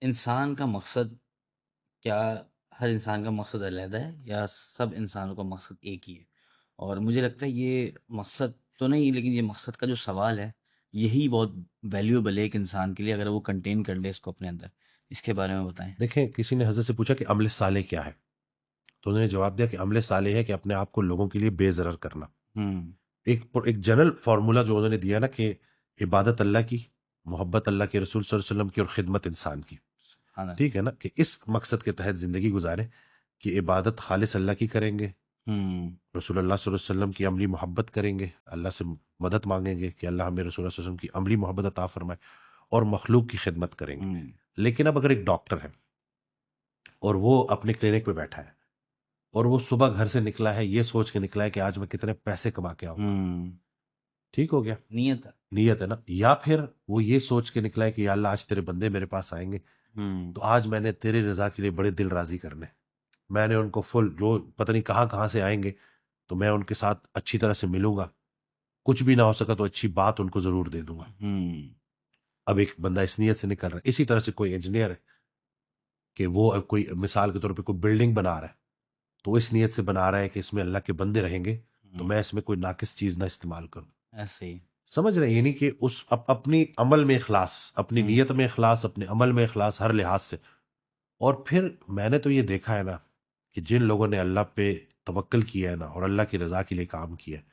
انسان کا مقصد کیا ہر انسان کا مقصد علیحدہ ہے یا سب انسانوں کا مقصد ایک ہی ہے؟ اور مجھے لگتا ہے یہ مقصد تو نہیں، لیکن یہ مقصد کا جو سوال ہے یہی بہت ویلیوبل ہے ایک انسان کے لیے، اگر وہ کنٹین کر لے اس کو اپنے اندر. اس کے بارے میں بتائیں. دیکھیں، کسی نے حضرت سے پوچھا کہ عمل صالح کیا ہے، تو انہوں نے جواب دیا کہ عمل صالح ہے کہ اپنے آپ کو لوگوں کے لیے بے ضرر کرنا. ہوں. ایک جنرل فارمولا جو انہوں نے دیا نا کہ عبادت اللہ کی، محبت اللہ کے رسول صلی اللہ علیہ وسلم کی، اور خدمت انسان کی. ہاں نا. ٹھیک ہے نا، کہ اس مقصد کے تحت زندگی گزاریں کہ عبادت خالص اللہ کی کریں گے، ہوں. رسول اللہ صلی اللہ علیہ وسلم کی عملی محبت کریں گے، اللہ سے مدد مانگیں گے کہ اللہ ہمیں رسول اللہ صلی اللہ علیہ وسلم کی عملی محبت عطا فرمائے، اور مخلوق کی خدمت کریں گے. ہوں. لیکن اب اگر ایک ڈاکٹر ہے اور وہ اپنے کلینک پہ بیٹھا ہے اور وہ صبح گھر سے نکلا ہے یہ سوچ کے نکلا ہے کہ آج میں کتنے پیسے کما کے آؤں گا، ہوں. ٹھیک ہو گیا، نیت. نیت ہے نا. یا پھر وہ یہ سوچ کے نکلا ہے کہ یا اللہ آج تیرے بندے میرے پاس آئیں گے ہوں. تو آج میں نے تیری رضا کے لیے بڑے دل راضی کرنے، میں نے ان کو فل، جو پتہ نہیں کہاں کہاں سے آئیں گے تو میں ان کے ساتھ اچھی طرح سے ملوں گا، کچھ بھی نہ ہو سکا تو اچھی بات ان کو ضرور دے دوں گا. ہوں. اب ایک بندہ اس نیت سے نکل رہا ہے. اسی طرح سے کوئی انجینئر ہے کہ وہ اب کوئی مثال کے طور پہ کوئی بلڈنگ بنا رہا ہے تو اس نیت سے بنا رہا ہے کہ اس میں اللہ کے بندے رہیں گے تو میں اس میں کوئی ناقص چیز نہ استعمال کروں. ایسے ہی. سمجھ رہے ہیں؟ یعنی کہ اس اپنی عمل میں اخلاص، اپنی نیت میں اخلاص، اپنے عمل میں اخلاص ہر لحاظ سے. اور پھر میں نے تو یہ دیکھا ہے نا کہ جن لوگوں نے اللہ پہ توکل کیا ہے نا اور اللہ کی رضا کے لیے کام کیا ہے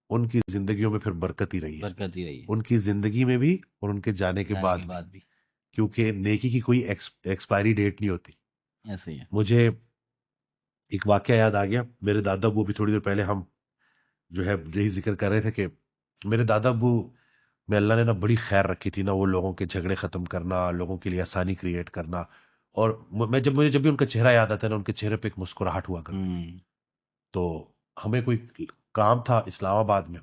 ان کی زندگیوں میں پھر برکت ہی رہی ہے، برکت ہی رہی ہے. ان کی زندگی میں بھی اور ان کے جانے کے بعد بھی، بھی. کیونکہ نیکی کی کوئی ایکسپائری ڈیٹ نہیں ہوتی. ایسے ہی ہے. مجھے ایک واقعہ یاد آ گیا. میرے دادا ابو بھی تھوڑی دیر پہلے ہم جو ہے یہی ذکر کر رہے تھے کہ میرے دادا ابو میں اللہ نے نا بڑی خیر رکھی تھی نا، وہ لوگوں کے جھگڑے ختم کرنا، لوگوں کے لیے آسانی کریٹ کرنا. اور مجھے جب بھی ان کا چہرہ یاد آتا ہے نا ان کے چہرے پہ ایک مسکراہٹ ہوا کرتی. تو ہمیں کوئی کام تھا اسلام آباد میں،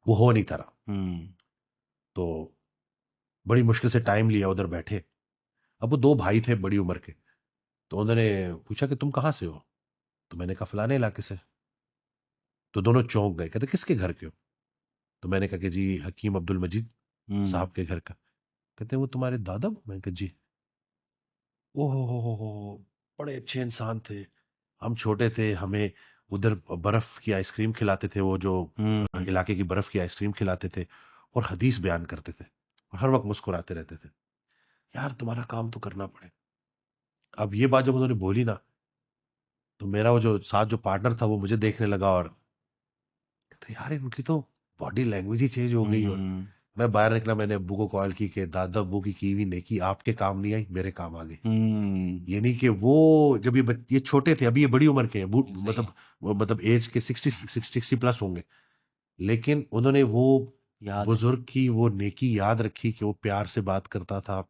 وہ ہو نہیں تھا رہا، تو بڑی مشکل سے ٹائم لیا، ادھر بیٹھے. اب وہ دو بھائی تھے بڑی عمر کے، تو انہوں نے پوچھا کہ تم کہاں سے ہو؟ تو میں نے کہا فلانے علاقے سے. تو دونوں چونک گئے، کہتے کس کے گھر کے ہو؟ تو میں نے کہا کہ جی حکیم عبد المجید صاحب کے گھر کا. کہتے وہ تمہارے دادا؟ میں نے کہا جی. او ہو بڑے اچھے انسان تھے، ہم چھوٹے تھے ہمیں ادھر برف کی آئس کریم کھلاتے تھے، وہ جو علاقے کی برف کی آئس کریم کھلاتے تھے اور حدیث بیان کرتے تھے اور ہر وقت مسکراتے رہتے تھے. یار تمہارا کام تو کرنا پڑے. اب یہ بات جب انہوں نے بولی نا تو میرا وہ جو ساتھ جو پارٹنر تھا وہ مجھے دیکھنے لگا اور کہتے یار ان کی تو باڈی لینگویج ہی چینج ہو گئی. اور میں باہر نکلا، میں نے ابو کو کال کی کہ دادا ابو کی ہوئی نیکی آپ کے کام نہیں آئی، میرے کام آ گئی. یعنی کہ وہ جب یہ چھوٹے تھے، ابھی یہ بڑی عمر کے ہیں، مطلب ایج کے 60 پلس ہوں گے، لیکن انہوں نے وہ بزرگ کی وہ نیکی یاد رکھی کہ وہ پیار سے بات کرتا تھا،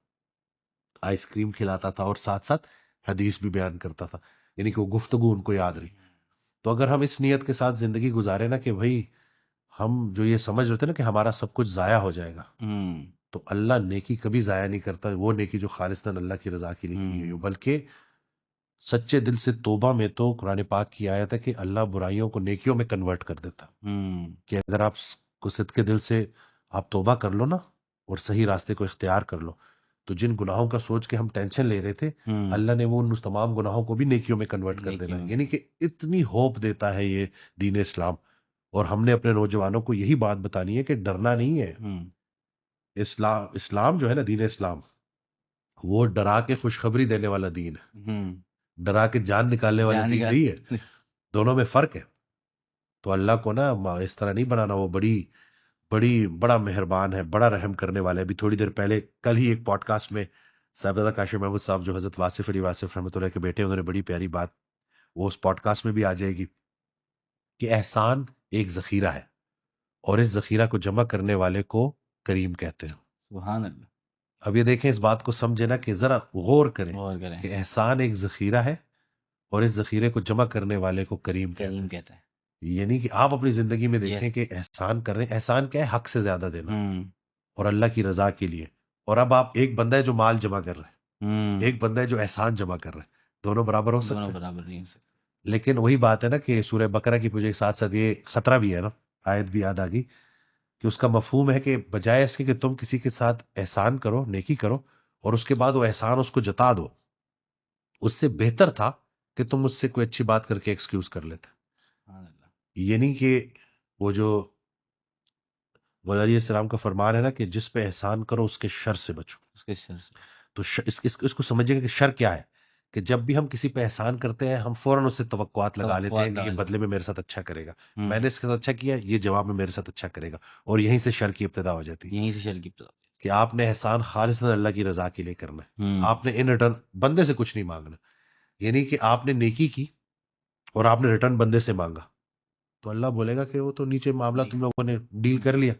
آئس کریم کھلاتا تھا اور ساتھ ساتھ حدیث بھی بیان کرتا تھا. یعنی کہ وہ گفتگو ان کو یاد رہی. تو اگر ہم اس نیت کے ساتھ زندگی گزارے نا کہ بھائی ہم جو یہ سمجھ رہے تھے نا کہ ہمارا سب کچھ ضائع ہو جائے گا، تو اللہ نیکی کبھی ضائع نہیں کرتا. وہ نیکی جو خالصتاً اللہ کی رضا کے لیے کی گئی ہو، بلکہ سچے دل سے توبہ میں تو قرآن پاک کی آیت ہے کہ اللہ برائیوں کو نیکیوں میں کنورٹ کر دیتا. کہ اگر آپ کو صدقے دل سے آپ توبہ کر لو نا اور صحیح راستے کو اختیار کر لو، تو جن گناہوں کا سوچ کے ہم ٹینشن لے رہے تھے اللہ نے وہ ان تمام گناہوں کو بھی نیکیوں میں کنورٹ کر دینا. یعنی کہ اتنی ہوپ دیتا ہے یہ دین اسلام. اور ہم نے اپنے نوجوانوں کو یہی بات بتانی ہے کہ ڈرنا نہیں ہے. اسلام جو ہے نا، دین اسلام، وہ ڈرا کے خوشخبری دینے والا دین ہے، ڈرا کے جان نکالنے والا دین نہیں ہے. دونوں میں فرق ہے. تو اللہ کو نا اس طرح نہیں بنانا. وہ بڑا مہربان ہے، بڑا رحم کرنے والا ہے. ابھی تھوڑی دیر پہلے کل ہی ایک پوڈ کاسٹ میں صاحبزادہ کاشف محمود صاحب جو حضرت واصف علی واصف رحمۃ اللہ کے بیٹے، انہوں نے بڑی پیاری بات، وہ اس پوڈ کاسٹ میں بھی آ جائے گی، کہ احسان ایک ذخیرہ ہے اور اس ذخیرہ کو جمع کرنے والے کو کریم کہتے ہیں. سبحان اللہ. اب یہ دیکھیں، اس بات کو سمجھے نا کہ ذرا غور کریں کہ احسان ایک ذخیرہ ہے اور اس ذخیرے کو جمع کرنے والے کو کریم کہتے ہیں. یعنی کہ آپ اپنی زندگی میں دیکھیں کہ احسان کر رہے ہیں. احسان کیا ہے؟ حق سے زیادہ دینا اور اللہ کی رضا کے لیے. اور اب آپ ایک بندہ ہے جو مال جمع کر رہے ہیں، ایک بندہ ہے جو احسان جمع کر رہے ہیں، دونوں برابر ہو سکتے ہیں؟ برابر نہیں ہو سکتے. لیکن وہی بات ہے نا کہ سورہ بقرہ کی پوجے کے ساتھ ساتھ یہ خطرہ بھی ہے نا، آیت بھی یاد آ گئی کہ اس کا مفہوم ہے کہ بجائے اس کے کہ تم کسی کے ساتھ احسان کرو، نیکی کرو، اور اس کے بعد وہ احسان اس کو جتا دو، اس سے بہتر تھا کہ تم مجھ سے کوئی اچھی بات کر کے ایکسکیوز کر لیتے. سبحان اللہ. یہ نہیں کہ وہ جو مولا علیہ السلام کا فرمان ہے نا کہ جس پہ احسان کرو اس کے شر سے بچو. اس کے شر سے. تو اس کو سمجھیں گے کہ شر کیا ہے، کہ جب بھی ہم کسی پہ احسان کرتے ہیں ہم فوراً اس سے توقعات لگا لیتے ہیں کہ یہ بدلے میں میرے ساتھ اچھا کرے گا، میں نے اس کے ساتھ اچھا کیا، یہ جواب میں میرے ساتھ اچھا کرے گا، اور یہیں سے شر کی ابتدا ہو جاتی ہے. یہیں سے شر کی ابتدا. کہ آپ نے احسان خالصاً اللہ کی رضا کے لیے کرنا ہے، آپ نے ان ریٹرن بندے سے کچھ نہیں مانگنا. یعنی کہ آپ نے نیکی کی اور آپ نے ریٹرن بندے سے مانگا تو اللہ بولے گا کہ وہ تو نیچے معاملہ تم لوگوں نے ڈیل کر لیا،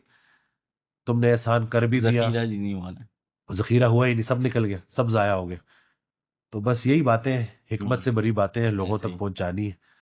تم نے احسان کر بھی دیا، ذخیرہ جی نہیں والا، ذخیرہ ہوا ہی نہیں، سب نکل گیا، سب ضائع ہو گیا. تو بس یہی باتیں حکمت سے بری باتیں ہیں، لوگوں تک پہنچانی ہے.